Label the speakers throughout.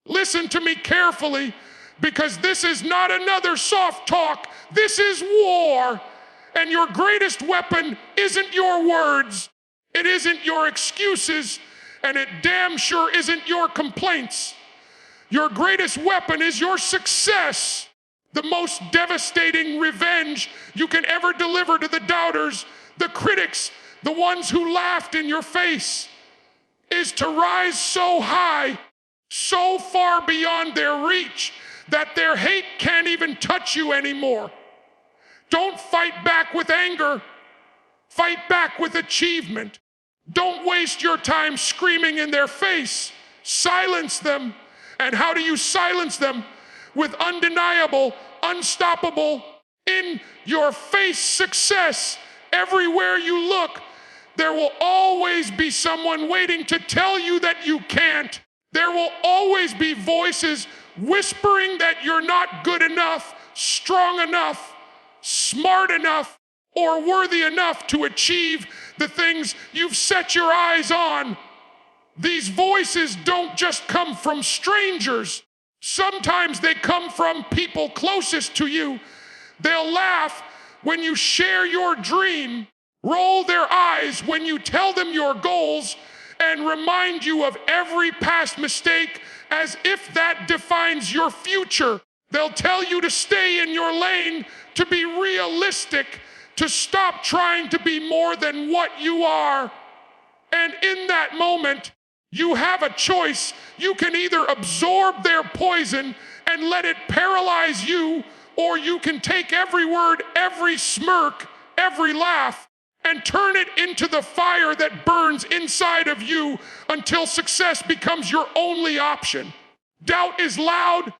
Speaker 1: Listen to me carefully, because this is not another soft talk. This is war. And your greatest weapon isn't your words. It isn't your excuses. And it damn sure isn't your complaints. Your greatest weapon is your success. The most devastating revenge you can ever deliver to the doubters, the critics, the ones who laughed in your face, is to rise so high, so far beyond their reach, that their hate can't even touch you anymore. Don't fight back with anger. Fight back with achievement. Don't waste your time screaming in their face. Silence them. And how do you silence them? With undeniable, unstoppable, in your face success. Everywhere you look, there will always be someone waiting to tell you that you can't. There will always be voices whispering that you're not good enough, strong enough, smart enough, or worthy enough to achieve the things you've set your eyes on. These voices don't just come from strangers. Sometimes they come from people closest to you. They'll laugh when you share your dream, roll their eyes when you tell them your goals, and remind you of every past mistake as if that defines your future. They'll tell you to stay in your lane, to be realistic, to stop trying to be more than what you are. And in that moment, you have a choice. You can either absorb their poison and let it paralyze you, or you can take every word, every smirk, every laugh, and turn it into the fire that burns inside of you until success becomes your only option. Doubt is loud.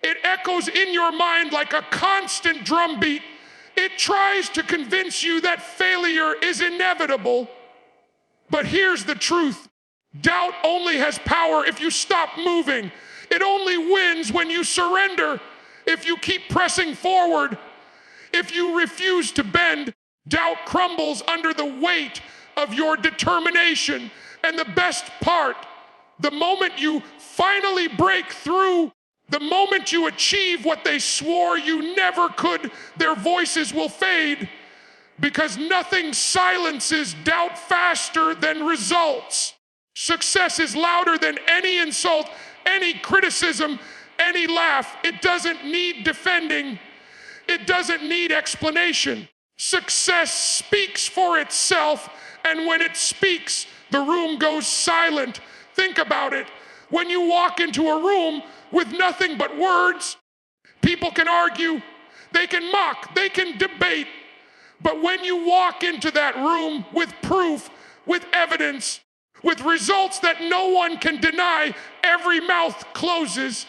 Speaker 1: It echoes in your mind like a constant drumbeat. It tries to convince you that failure is inevitable. But here's the truth. Doubt only has power if you stop moving. It only wins when you surrender. If you keep pressing forward, if you refuse to bend, doubt crumbles under the weight of your determination. And the best part, the moment you finally break through, the moment you achieve what they swore you never could, their voices will fade, because nothing silences doubt faster than results. Success is louder than any insult, any criticism, any laugh. It doesn't need defending. It doesn't need explanation. Success speaks for itself, and when it speaks, the room goes silent. Think about it. When you walk into a room with nothing but words, people can argue, they can mock, they can debate. But when you walk into that room with proof, with evidence, with results that no one can deny, every mouth closes.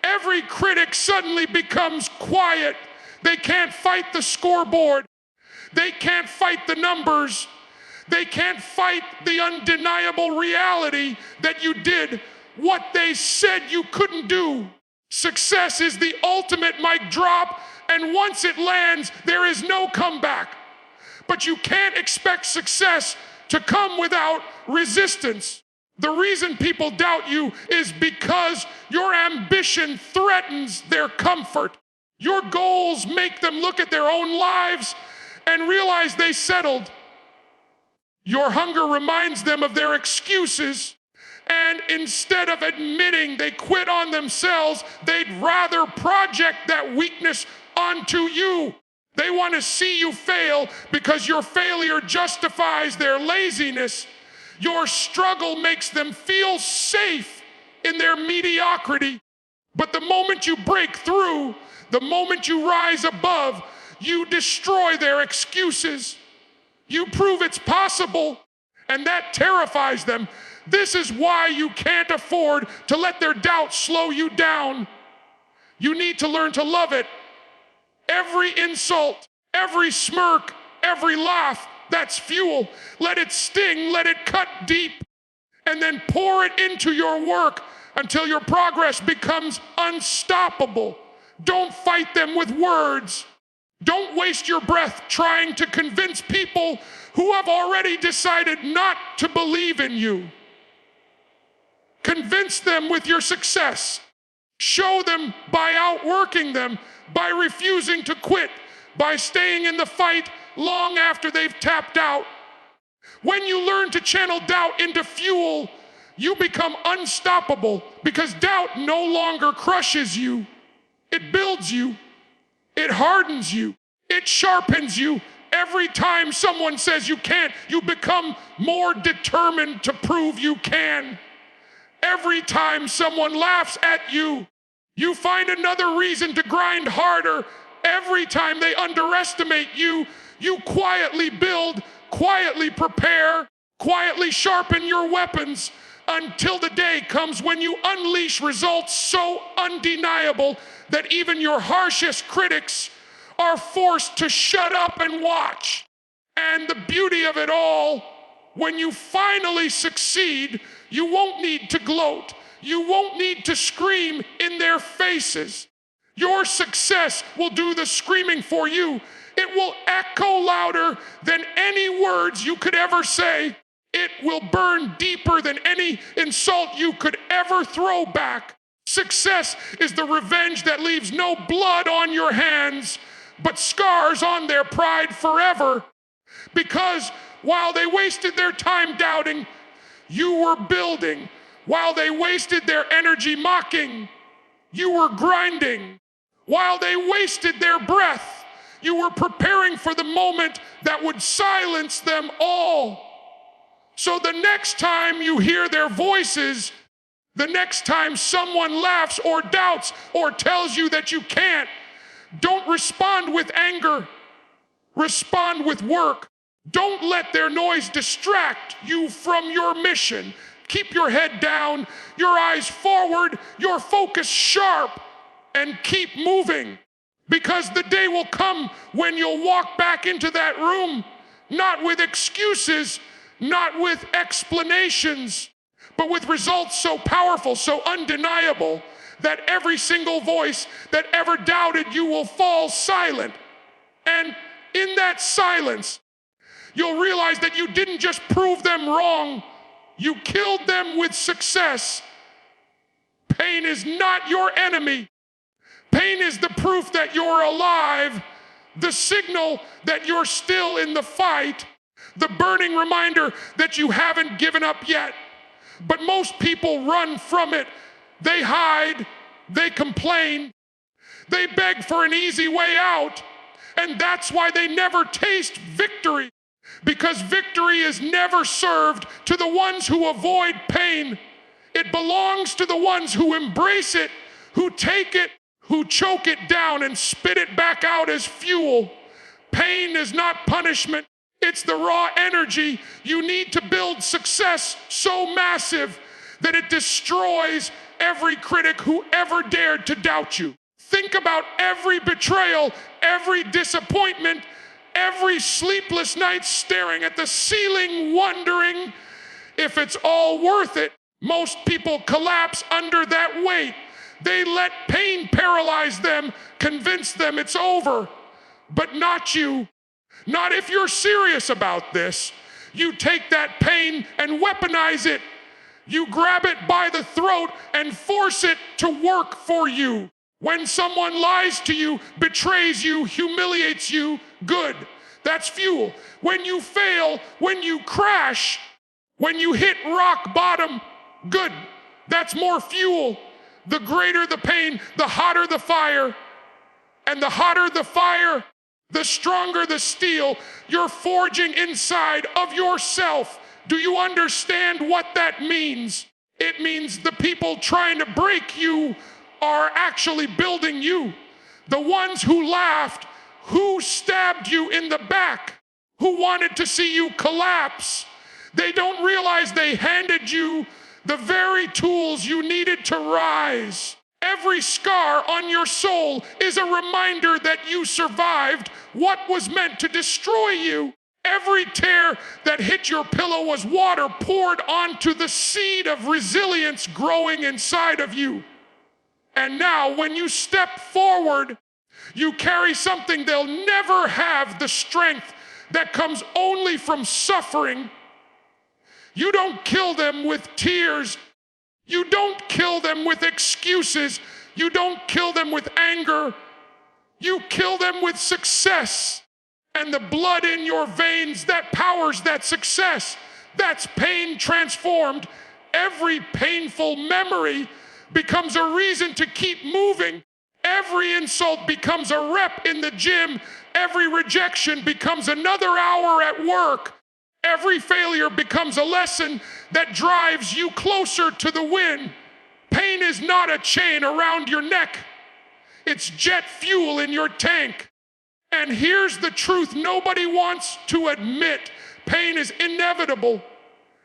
Speaker 1: Every critic suddenly becomes quiet. They can't fight the scoreboard. They can't fight the numbers. They can't fight the undeniable reality that you did what they said you couldn't do. Success is the ultimate mic drop, and once it lands, there is no comeback. But you can't expect success to come without resistance. The reason people doubt you is because your ambition threatens their comfort. Your goals make them look at their own lives and realize they settled. Your hunger reminds them of their excuses, and instead of admitting they quit on themselves, they'd rather project that weakness onto you. They want to see you fail because your failure justifies their laziness. Your struggle makes them feel safe in their mediocrity. But the moment you break through, the moment you rise above, you destroy their excuses. You prove it's possible, and that terrifies them. This is why you can't afford to let their doubt slow you down. You need to learn to love it. Every insult, every smirk, every laugh, that's fuel. Let it sting, let it cut deep, and then pour it into your work until your progress becomes unstoppable. Don't fight them with words. Don't waste your breath trying to convince people who have already decided not to believe in you. Convince them with your success. Show them by outworking them, by refusing to quit, by staying in the fight long after they've tapped out. When you learn to channel doubt into fuel, you become unstoppable because doubt no longer crushes you. It builds you. It hardens you. It sharpens you. Every time someone says you can't, you become more determined to prove you can. Every time someone laughs at you, you find another reason to grind harder. Every time they underestimate you, you quietly build, quietly prepare, quietly sharpen your weapons until the day comes when you unleash results so undeniable that even your harshest critics are forced to shut up and watch. And the beauty of it all, when you finally succeed, you won't need to gloat. You won't need to scream in their faces. Your success will do the screaming for you. It will echo louder than any words you could ever say. It will burn deeper than any insult you could ever throw back. Success is the revenge that leaves no blood on your hands, but scars on their pride forever. Because while they wasted their time doubting, you were building. While they wasted their energy mocking, you were grinding. While they wasted their breath, you were preparing for the moment that would silence them all. So the next time you hear their voices, the next time someone laughs or doubts or tells you that you can't, don't respond with anger. Respond with work. Don't let their noise distract you from your mission. Keep your head down, your eyes forward, your focus sharp, and keep moving. Because the day will come when you'll walk back into that room, not with excuses, not with explanations, but with results so powerful, so undeniable, that every single voice that ever doubted you will fall silent. And in that silence, you'll realize that you didn't just prove them wrong, you killed them with success. Pain is not your enemy. Pain is the proof that you're alive, the signal that you're still in the fight, the burning reminder that you haven't given up yet. But most people run from it. They hide, they complain, they beg for an easy way out, and that's why they never taste victory. Because victory is never served to the ones who avoid pain. It belongs to the ones who embrace it, who take it, who choke it down and spit it back out as fuel. Pain is not punishment. It's the raw energy you need to build success so massive that it destroys every critic who ever dared to doubt you. Think about every betrayal, every disappointment, every sleepless night staring at the ceiling wondering if it's all worth it. Most people collapse under that weight. They let pain paralyze them, convince them it's over. But not you. Not if you're serious about this. You take that pain and weaponize it. You grab it by the throat and force it to work for you. When someone lies to you, betrays you, humiliates you, good. That's fuel. When you fail, when you crash, when you hit rock bottom, good. That's more fuel. The greater the pain, the hotter the fire. And the hotter the fire, the stronger the steel you're forging inside of yourself. Do you understand what that means? It means the people trying to break you are actually building you. The ones who laughed, who stabbed you in the back, who wanted to see you collapse. They don't realize they handed you the very tools you needed to rise. Every scar on your soul is a reminder that you survived what was meant to destroy you. Every tear that hit your pillow was water poured onto the seed of resilience growing inside of you. And now when you step forward, you carry something they'll never have, the strength that comes only from suffering. You don't kill them with tears. You don't kill them with excuses. You don't kill them with anger. You kill them with success. And the blood in your veins that powers that success, that's pain transformed. Every painful memory becomes a reason to keep moving. Every insult becomes a rep in the gym. Every rejection becomes another hour at work. Every failure becomes a lesson that drives you closer to the win. Pain is not a chain around your neck. It's jet fuel in your tank. And here's the truth nobody wants to admit. Pain is inevitable.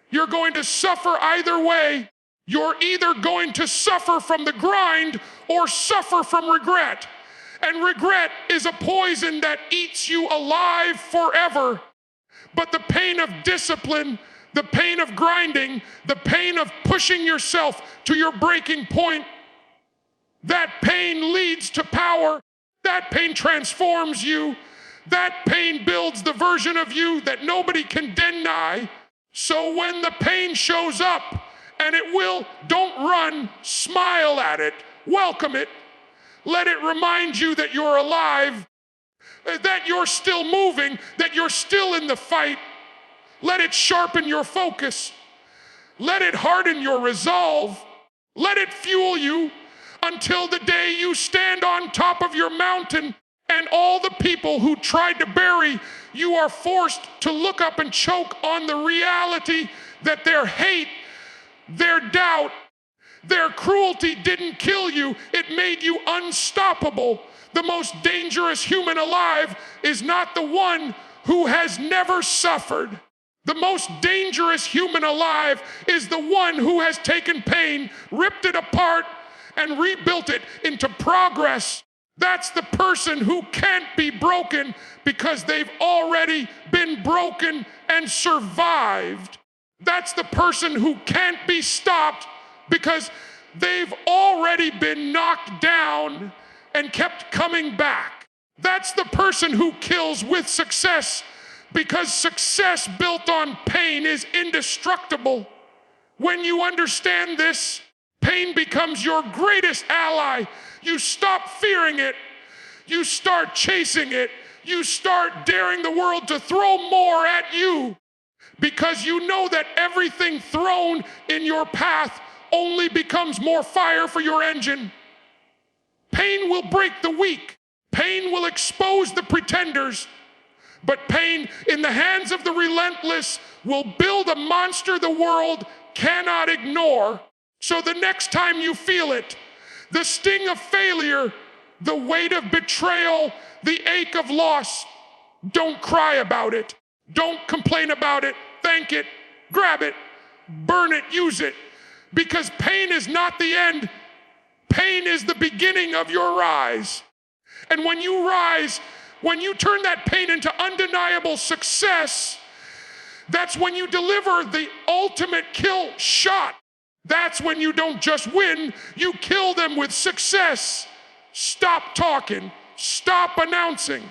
Speaker 1: You're going to suffer either way. You're either going to suffer from the grind or suffer from regret. And regret is a poison that eats you alive forever. But the pain of discipline, the pain of grinding, the pain of pushing yourself to your breaking point, that pain leads to power. That pain transforms you. That pain builds the version of you that nobody can deny. So when the pain shows up, and it will, don't run, smile at it, welcome it. Let it remind you that you're alive, that you're still moving, that you're still in the fight. Let it sharpen your focus. Let it harden your resolve. Let it fuel you until the day you stand on top of your mountain and all the people who tried to bury you are forced to look up and choke on the reality that their hate, their doubt, their cruelty didn't kill you. It made you unstoppable. The most dangerous human alive is not the one who has never suffered. The most dangerous human alive is the one who has taken pain, ripped it apart, and rebuilt it into progress. That's the person who can't be broken because they've already been broken and survived. That's the person who can't be stopped because they've already been knocked down and kept coming back. That's the person who kills with success because success built on pain is indestructible. When you understand this, pain becomes your greatest ally. You stop fearing it. You start chasing it. You start daring the world to throw more at you because you know that everything thrown in your path only becomes more fire for your engine. Pain will break the weak. Pain will expose the pretenders. But pain in the hands of the relentless will build a monster the world cannot ignore. So the next time you feel it, the sting of failure, the weight of betrayal, the ache of loss, don't cry about it. Don't complain about it. Thank it. Grab it. Burn it. Use it. Because pain is not the end. Pain is the beginning of your rise. And when you rise, when you turn that pain into undeniable success, that's when you deliver the ultimate kill shot. That's when you don't just win, you kill them with success. Stop talking. Stop announcing.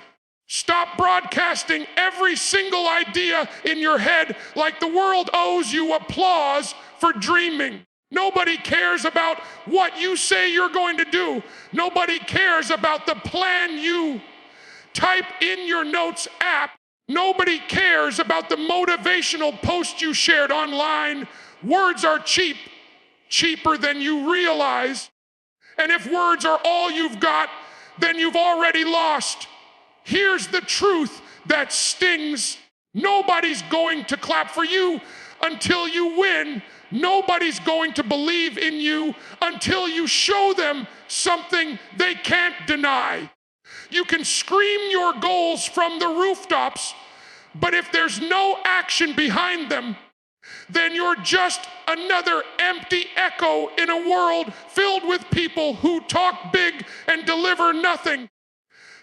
Speaker 1: Stop broadcasting every single idea in your head like the world owes you applause for dreaming. Nobody cares about what you say you're going to do. Nobody cares about the plan you type in your notes app. Nobody cares about the motivational post you shared online. Words are cheap, cheaper than you realize. And if words are all you've got, then you've already lost. Here's the truth that stings. Nobody's going to clap for you until you win. Nobody's going to believe in you until you show them something they can't deny. You can scream your goals from the rooftops, but if there's no action behind them, then you're just another empty echo in a world filled with people who talk big and deliver nothing.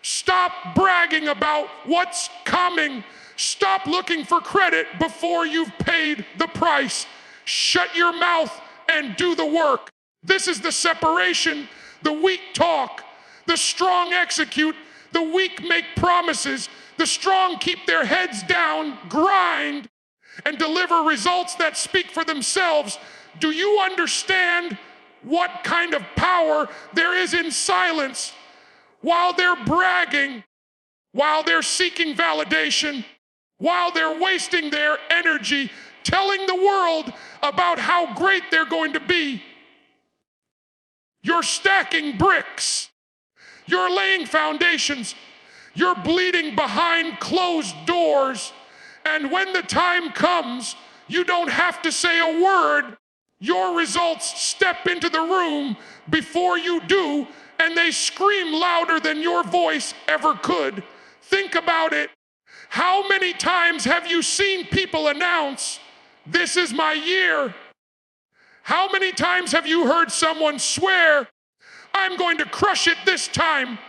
Speaker 1: Stop bragging about what's coming. Stop looking for credit before you've paid the price. Shut your mouth and do the work. This is the separation. The weak talk. The strong execute. The weak make promises. The strong keep their heads down, grind, and deliver results that speak for themselves. Do you understand what kind of power there is in silence while they're bragging, while they're seeking validation, while they're wasting their energy telling the world about how great they're going to be. You're stacking bricks. You're laying foundations. You're bleeding behind closed doors. And when the time comes, you don't have to say a word. Your results step into the room before you do, and they scream louder than your voice ever could. Think about it. How many times have you seen people announce, "This is my year"? How many times have you heard someone swear, "I'm going to crush it this time"?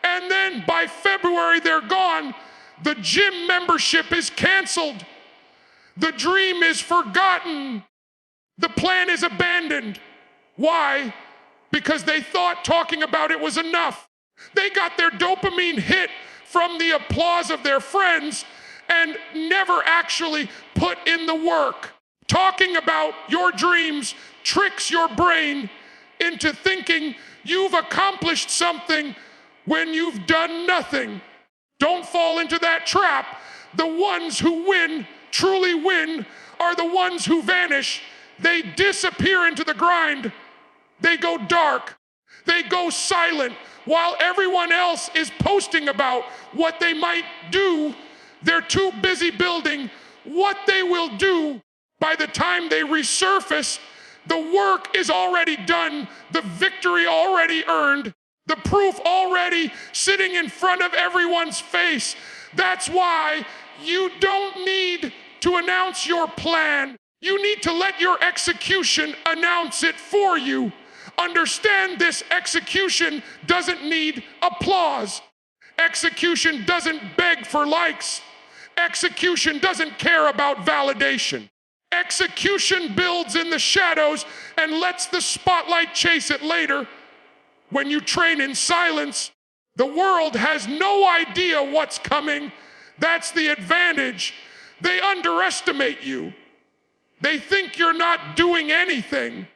Speaker 1: And then by February, they're gone. The gym membership is canceled. The dream is forgotten. The plan is abandoned. Why? Because they thought talking about it was enough. They got their dopamine hit from the applause of their friends and never actually put in the work. Talking about your dreams tricks your brain into thinking you've accomplished something when you've done nothing. Don't fall into that trap. The ones who win, truly win, are the ones who vanish. They disappear into the grind. They go dark. They go silent. While everyone else is posting about what they might do, they're too busy building what they will do. By the time they resurface, the work is already done, the victory already earned, the proof already sitting in front of everyone's face. That's why you don't need to announce your plan. You need to let your execution announce it for you. Understand this execution doesn't need applause. Execution doesn't beg for likes. Execution doesn't care about validation. Execution builds in the shadows and lets the spotlight chase it later. When you train in silence, the world has no idea what's coming. That's the advantage. They underestimate you. They think you're not doing anything.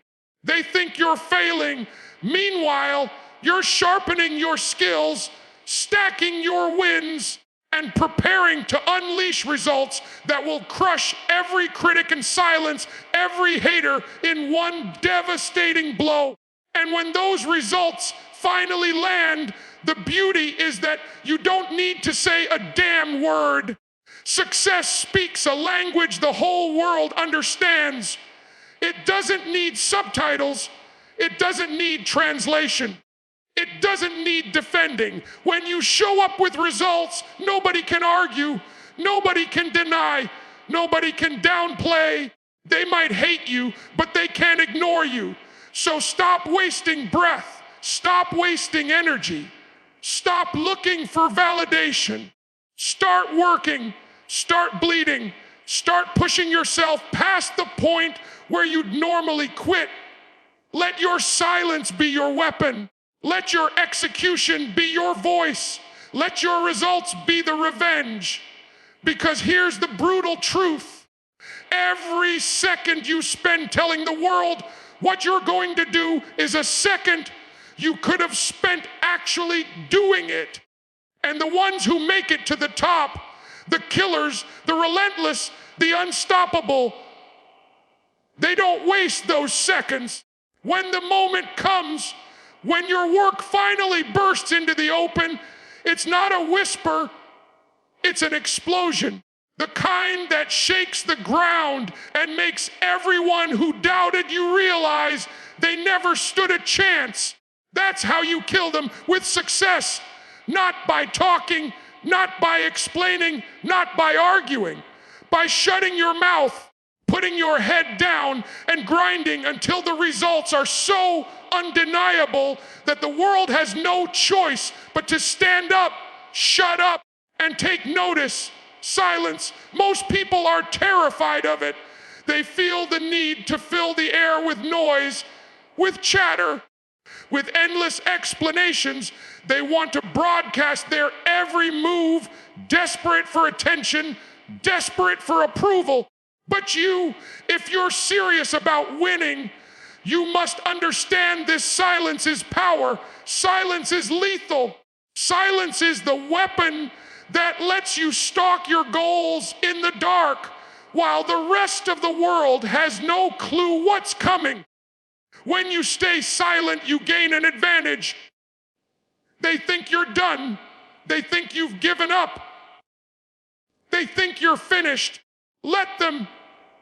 Speaker 1: They think you're failing. Meanwhile, you're sharpening your skills, stacking your wins, and preparing to unleash results that will crush every critic and silence every hater in one devastating blow. And when those results finally land, the beauty is that you don't need to say a damn word. Success speaks a language the whole world understands. It doesn't need subtitles. It doesn't need translation. It doesn't need defending. When you show up with results, nobody can argue, nobody can deny, nobody can downplay. They might hate you, but they can't ignore you. So stop wasting breath. Stop wasting energy. Stop looking for validation. Start working. Start bleeding. Start pushing yourself past the point where you'd normally quit. Let your silence be your weapon. Let your execution be your voice. Let your results be the revenge. Because here's the brutal truth. Every second you spend telling the world what you're going to do is a second you could have spent actually doing it. And the ones who make it to the top, the killers, the relentless, the unstoppable, they don't waste those seconds. When the moment comes, when your work finally bursts into the open, it's not a whisper, it's an explosion. The kind that shakes the ground and makes everyone who doubted you realize they never stood a chance. That's how you kill them, with success. Not by talking, not by explaining, not by arguing. By shutting your mouth, putting your head down, and grinding until the results are so undeniable that the world has no choice but to stand up, shut up, and take notice. Silence. Most people are terrified of it. They feel the need to fill the air with noise, with chatter, with endless explanations. They want to broadcast their every move, desperate for attention, desperate for approval. But you, if you're serious about winning, You must understand this silence is power. Silence is lethal. Silence is the weapon that lets you stalk your goals in the dark while the rest of the world has no clue what's coming. When you stay silent, you gain an advantage. They think you're done. They think you've given up. They think you're finished. Let them,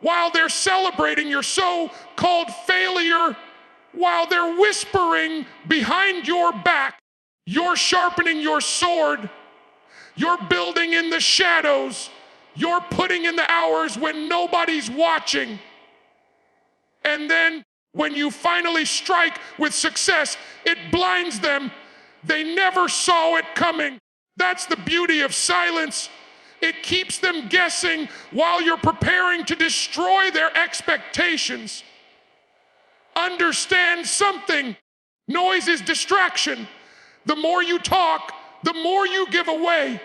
Speaker 1: while they're celebrating your so-called failure, while they're whispering behind your back, you're sharpening your sword. You're building in the shadows. You're putting in the hours when nobody's watching. And then when you finally strike with success, it blinds them. They never saw it coming. That's the beauty of silence. It keeps them guessing while you're preparing to destroy their expectations. Understand something. Noise is distraction. The more you talk, the more you give away.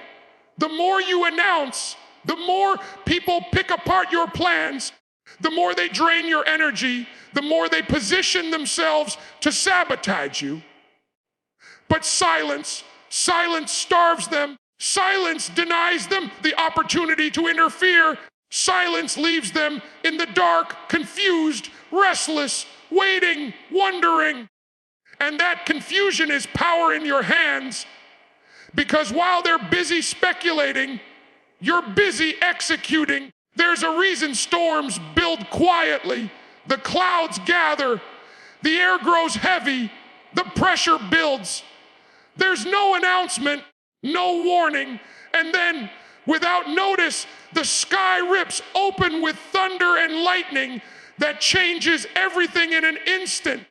Speaker 1: The more you announce, the more people pick apart your plans, the more they drain your energy, the more they position themselves to sabotage you. But silence starves them. Silence denies them the opportunity to interfere. Silence leaves them in the dark, confused, restless, waiting, wondering. And that confusion is power in your hands, because while they're busy speculating, you're busy executing. There's a reason storms build quietly. The clouds gather. The air grows heavy. The pressure builds. There's no announcement, no warning. And then, without notice, the sky rips open with thunder and lightning that changes everything in an instant.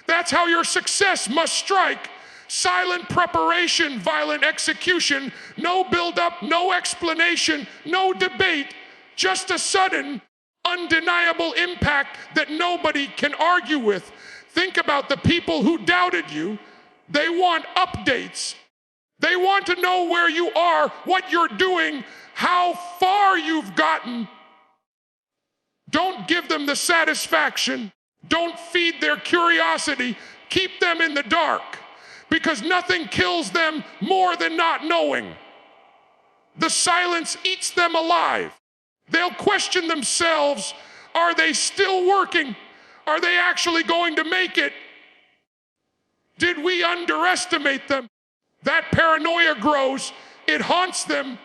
Speaker 1: That's how your success must strike. Silent preparation, violent execution, no build-up, no explanation, no debate, just a sudden, undeniable impact that nobody can argue with. Think about the people who doubted you. They want updates. They want to know where you are, what you're doing, how far you've gotten. Don't give them the satisfaction. Don't feed their curiosity. Keep them in the dark, because nothing kills them more than not knowing. The silence eats them alive. They'll question themselves. Are they still working? Are they actually going to make it? Did we underestimate them? That paranoia grows. It haunts them.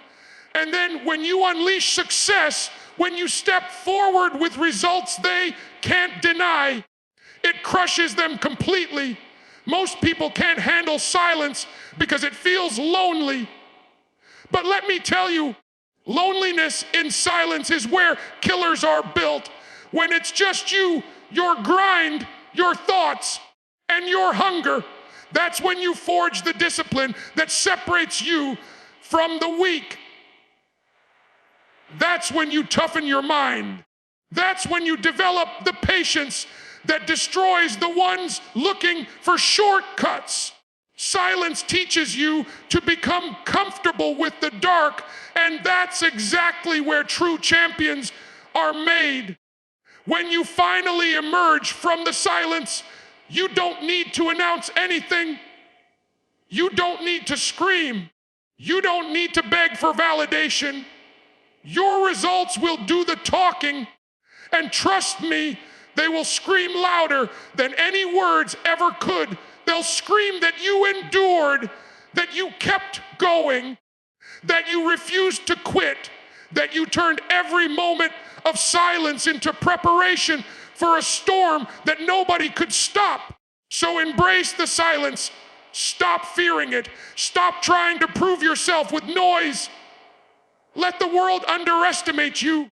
Speaker 1: And then when you unleash success, when you step forward with results they can't deny, it crushes them completely. Most people can't handle silence because it feels lonely. But let me tell you, loneliness in silence is where killers are built. When it's just you, your grind, your thoughts, and your hunger, that's when you forge the discipline that separates you from the weak. That's when you toughen your mind. That's when you develop the patience that destroys the ones looking for shortcuts. Silence teaches you to become comfortable with the dark, and that's exactly where true champions are made. When you finally emerge from the silence, you don't need to announce anything. You don't need to scream. You don't need to beg for validation. Your results will do the talking, and trust me, they will scream louder than any words ever could. They'll scream that you endured, that you kept going, that you refused to quit, that you turned every moment of silence into preparation for a storm that nobody could stop. So embrace the silence. Stop fearing it. Stop trying to prove yourself with noise. Let the world underestimate you.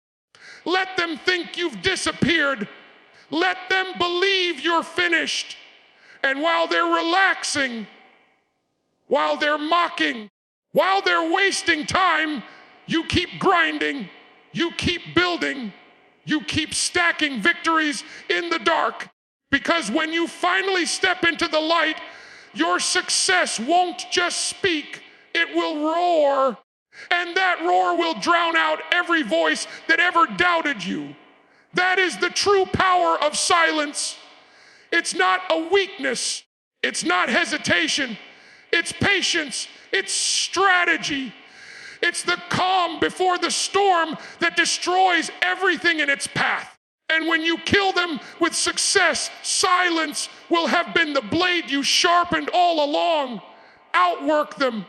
Speaker 1: Let them think you've disappeared. Let them believe you're finished. And while they're relaxing, while they're mocking, while they're wasting time, you keep grinding, you keep building, you keep stacking victories in the dark. Because when you finally step into the light, your success won't just speak, it will roar. And that roar will drown out every voice that ever doubted you. That is the true power of silence. It's not a weakness. It's not hesitation. It's patience. It's strategy. It's the calm before the storm that destroys everything in its path. And when you kill them with success, silence will have been the blade you sharpened all along. Outwork them,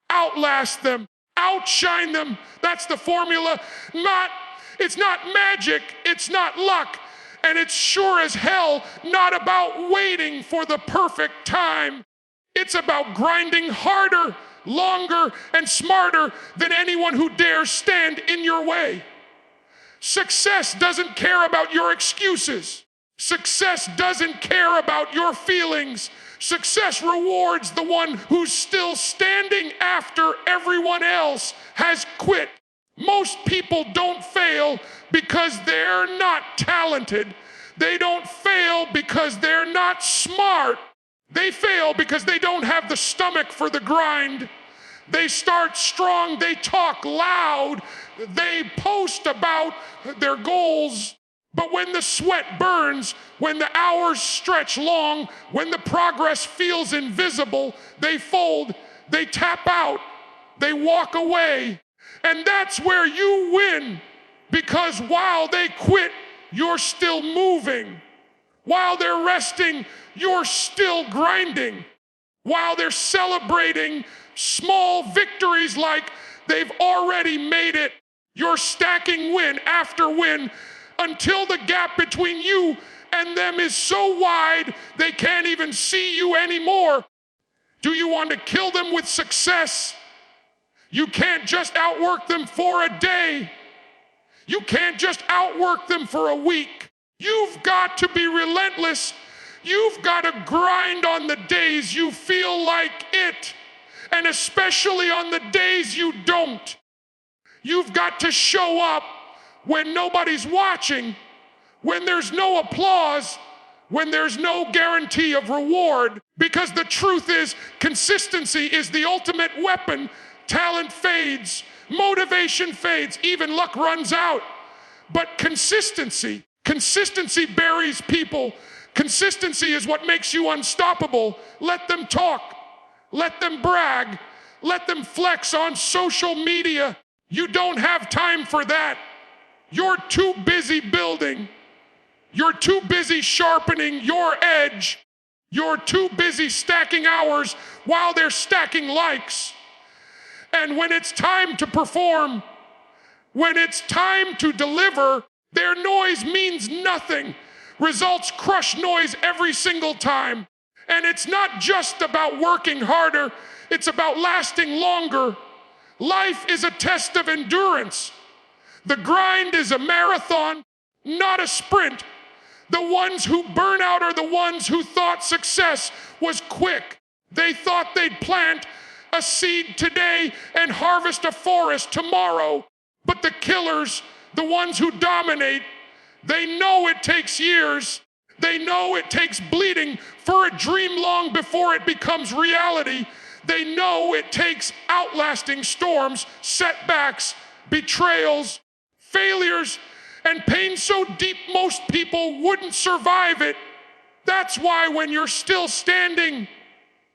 Speaker 1: outlast them, outshine them. That's the formula. It's not magic, it's not luck, and it's sure as hell not about waiting for the perfect time. It's about grinding harder, longer, and smarter than anyone who dares stand in your way. Success doesn't care about your excuses. Success doesn't care about your feelings. Success rewards the one who's still standing after everyone else has quit. Most people don't fail because they're not talented. They don't fail because they're not smart. They fail because they don't have the stomach for the grind. They start strong, they talk loud, they post about their goals. But when the sweat burns, when the hours stretch long, when the progress feels invisible, they fold, they tap out, they walk away. And that's where you win, because while they quit, you're still moving. While they're resting, you're still grinding. While they're celebrating small victories like they've already made it, you're stacking win after win until the gap between you and them is so wide they can't even see you anymore. Do you want to kill them with success? You can't just outwork them for a day. You can't just outwork them for a week. You've got to be relentless. You've got to grind on the days you feel like it, and especially on the days you don't. You've got to show up when nobody's watching, when there's no applause, when there's no guarantee of reward. Because the truth is, consistency is the ultimate weapon. Talent fades, motivation fades, even luck runs out. But consistency buries people. Consistency is what makes you unstoppable. Let them talk, let them brag, let them flex on social media. You don't have time for that. You're too busy building. You're too busy sharpening your edge. You're too busy stacking hours while they're stacking likes. And when it's time to perform, when it's time to deliver, their noise means nothing. Results crush noise every single time. And it's not just about working harder, it's about lasting longer. Life is a test of endurance. The grind is a marathon, not a sprint. The ones who burn out are the ones who thought success was quick. They thought they'd plant a seed today and harvest a forest tomorrow. But the killers, the ones who dominate, they know it takes years. They know it takes bleeding for a dream long before it becomes reality. They know it takes outlasting storms, setbacks, betrayals, failures, and pain so deep most people wouldn't survive it. That's why when you're still standing,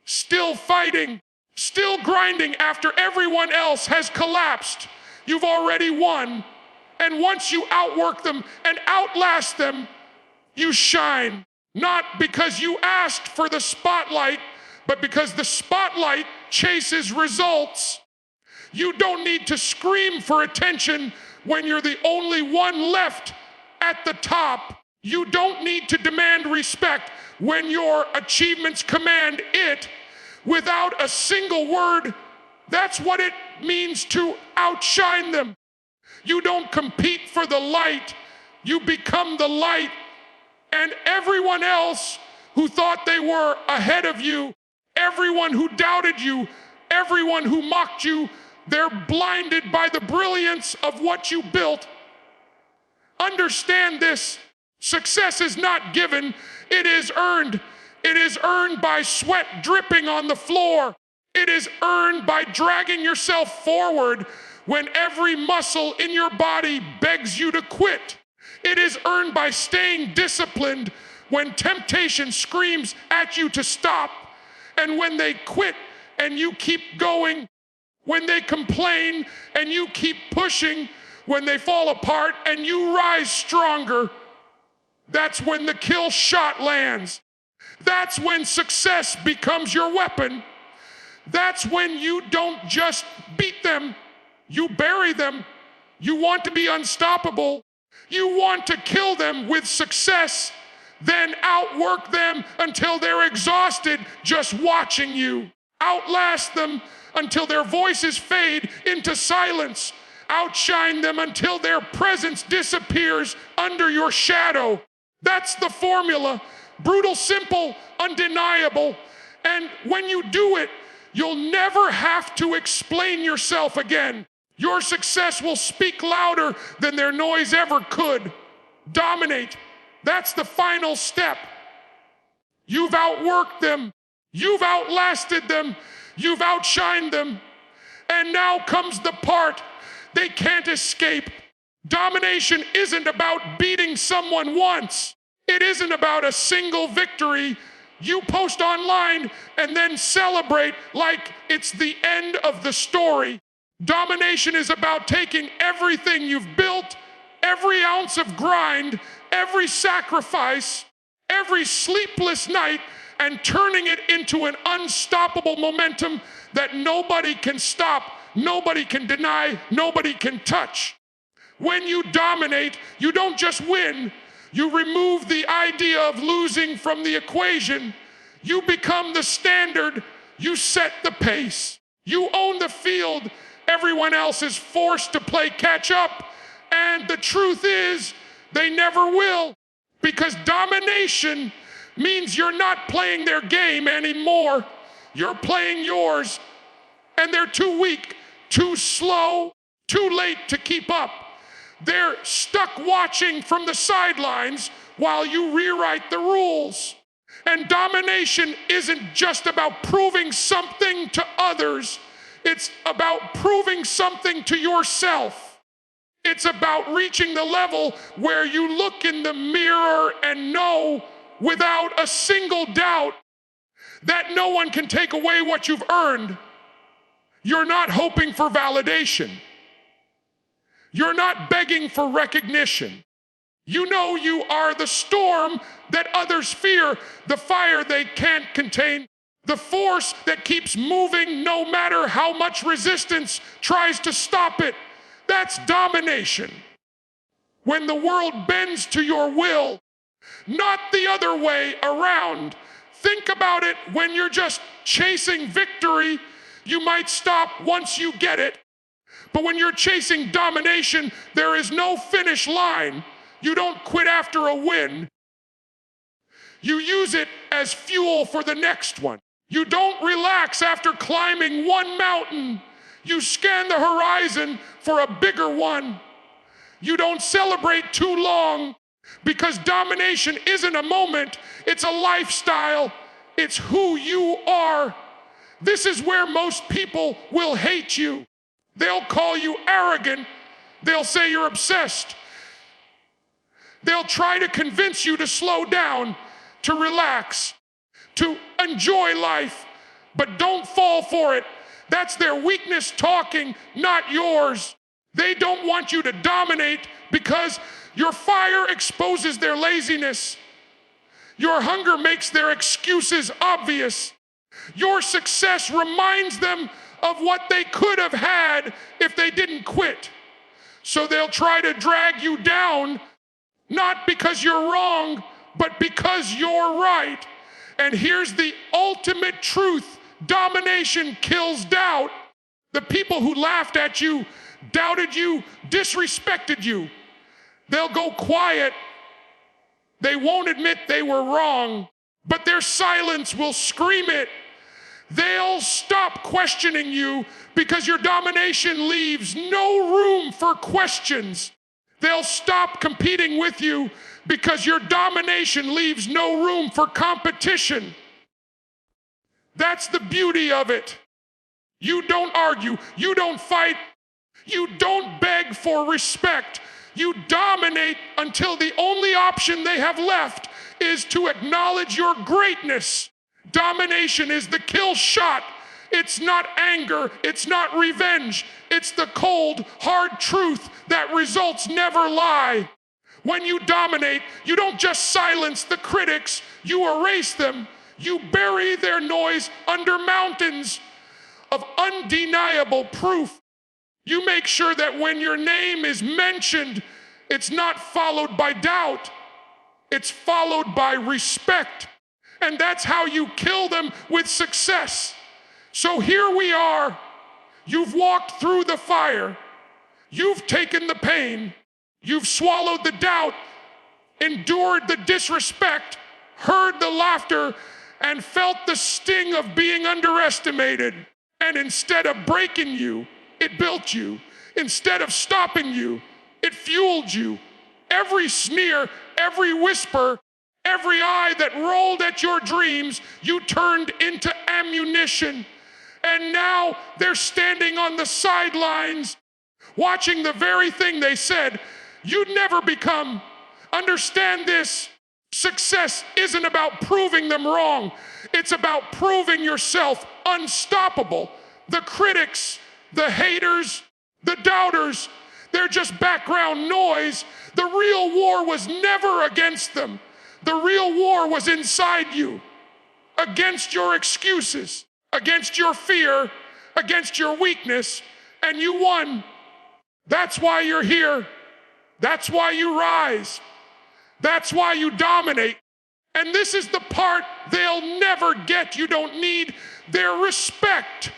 Speaker 1: still fighting, still grinding after everyone else has collapsed, you've already won. And once you outwork them and outlast them, you shine. Not because you asked for the spotlight, but because the spotlight chases results. You don't need to scream for attention when you're the only one left at the top. You don't need to demand respect when your achievements command it without a single word. That's what it means to outshine them. You don't compete for the light, you become the light. And everyone else who thought they were ahead of you, everyone who doubted you, everyone who mocked you, they're blinded by the brilliance of what you built. Understand this. Success is not given, it is earned. It is earned by sweat dripping on the floor. It is earned by dragging yourself forward when every muscle in your body begs you to quit. It is earned by staying disciplined when temptation screams at you to stop, and when they quit and you keep going, when they complain and you keep pushing, when they fall apart and you rise stronger, that's when the kill shot lands. That's when success becomes your weapon. That's when you don't just beat them, you bury them. You want to be unstoppable. You want to kill them with success, then outwork them until they're exhausted just watching you. Outlast them until their voices fade into silence. Outshine them until their presence disappears under your shadow. That's the formula. Brutal, simple, undeniable. And when you do it, you'll never have to explain yourself again. Your success will speak louder than their noise ever could. Dominate. That's the final step. You've outworked them. You've outlasted them. You've outshined them. And now comes the part they can't escape. Domination isn't about beating someone once. It isn't about a single victory you post online and then celebrate like it's the end of the story. Domination is about taking everything you've built, every ounce of grind, every sacrifice, every sleepless night, and turning it into an unstoppable momentum that nobody can stop, nobody can deny, nobody can touch. When you dominate, you don't just win, you remove the idea of losing from the equation. You become the standard, you set the pace. You own the field, everyone else is forced to play catch up, and the truth is, they never will, because domination means you're not playing their game anymore. You're playing yours, and they're too weak, too slow, too late to keep up. They're stuck watching from the sidelines while you rewrite the rules. And domination isn't just about proving something to others. It's about proving something to yourself. It's about reaching the level where you look in the mirror and know without a single doubt that no one can take away what you've earned. You're not hoping for validation. You're not begging for recognition. You know you are the storm that others fear, the fire they can't contain, the force that keeps moving no matter how much resistance tries to stop it. That's domination. When the world bends to your will, not the other way around. Think about it when you're just chasing victory, you might stop once you get it. But when you're chasing domination, there is no finish line. You don't quit after a win. You use it as fuel for the next one. You don't relax after climbing one mountain. You scan the horizon for a bigger one. You don't celebrate too long, because domination isn't a moment, it's a lifestyle. It's who you are. This is where most people will hate you. They'll call you arrogant. They'll say you're obsessed. They'll try to convince you to slow down, to relax, to enjoy life, but don't fall for it. That's their weakness talking, not yours. They don't want you to dominate because your fire exposes their laziness. Your hunger makes their excuses obvious. Your success reminds them of what they could have had if they didn't quit. So they'll try to drag you down, not because you're wrong, but because you're right. And here's the ultimate truth. Domination kills doubt. The people who laughed at you, doubted you, disrespected you, they'll go quiet. They won't admit they were wrong, but their silence will scream it. They'll stop questioning you because your domination leaves no room for questions. They'll stop competing with you because your domination leaves no room for competition. That's the beauty of it. You don't argue, you don't fight, you don't beg for respect. You dominate until the only option they have left is to acknowledge your greatness. Domination is the kill shot. It's not anger, it's not revenge. It's the cold, hard truth that results never lie. When you dominate, you don't just silence the critics, you erase them. You bury their noise under mountains of undeniable proof. You make sure that when your name is mentioned, it's not followed by doubt, it's followed by respect. And that's how you kill them with success. So here we are. You've walked through the fire. You've taken the pain. You've swallowed the doubt, endured the disrespect, heard the laughter, and felt the sting of being underestimated. And instead of breaking you, it built you. Instead of stopping you, it fueled you. Every sneer, every whisper, every eye that rolled at your dreams, you turned into ammunition. And now they're standing on the sidelines, watching the very thing they said you'd never become. Understand this, success isn't about proving them wrong. It's about proving yourself unstoppable. The critics, the haters, the doubters, they're just background noise. The real war was never against them. The real war was inside you, against your excuses, against your fear, against your weakness, and you won. That's why you're here. That's why you rise. That's why you dominate. And this is the part they'll never get. You don't need their respect,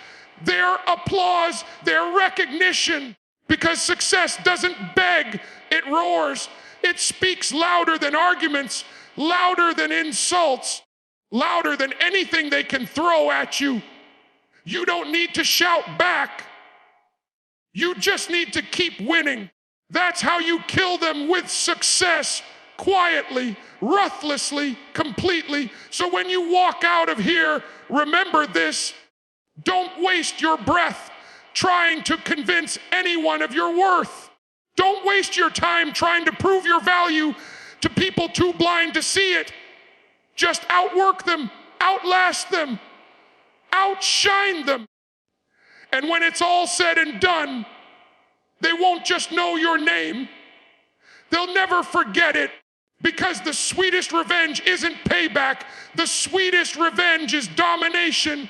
Speaker 1: their applause, their recognition, because success doesn't beg, it roars. It speaks louder than arguments, louder than insults, louder than anything they can throw at you. You don't need to shout back. You just need to keep winning. That's how you kill them with success, quietly, ruthlessly, completely. So when you walk out of here, remember this. Don't waste your breath trying to convince anyone of your worth. Don't waste your time trying to prove your value to people too blind to see it. Just outwork them, outlast them, outshine them. And when it's all said and done, they won't just know your name. They'll never forget it, because the sweetest revenge isn't payback. The sweetest revenge is domination.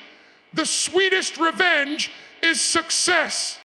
Speaker 1: The sweetest revenge is success.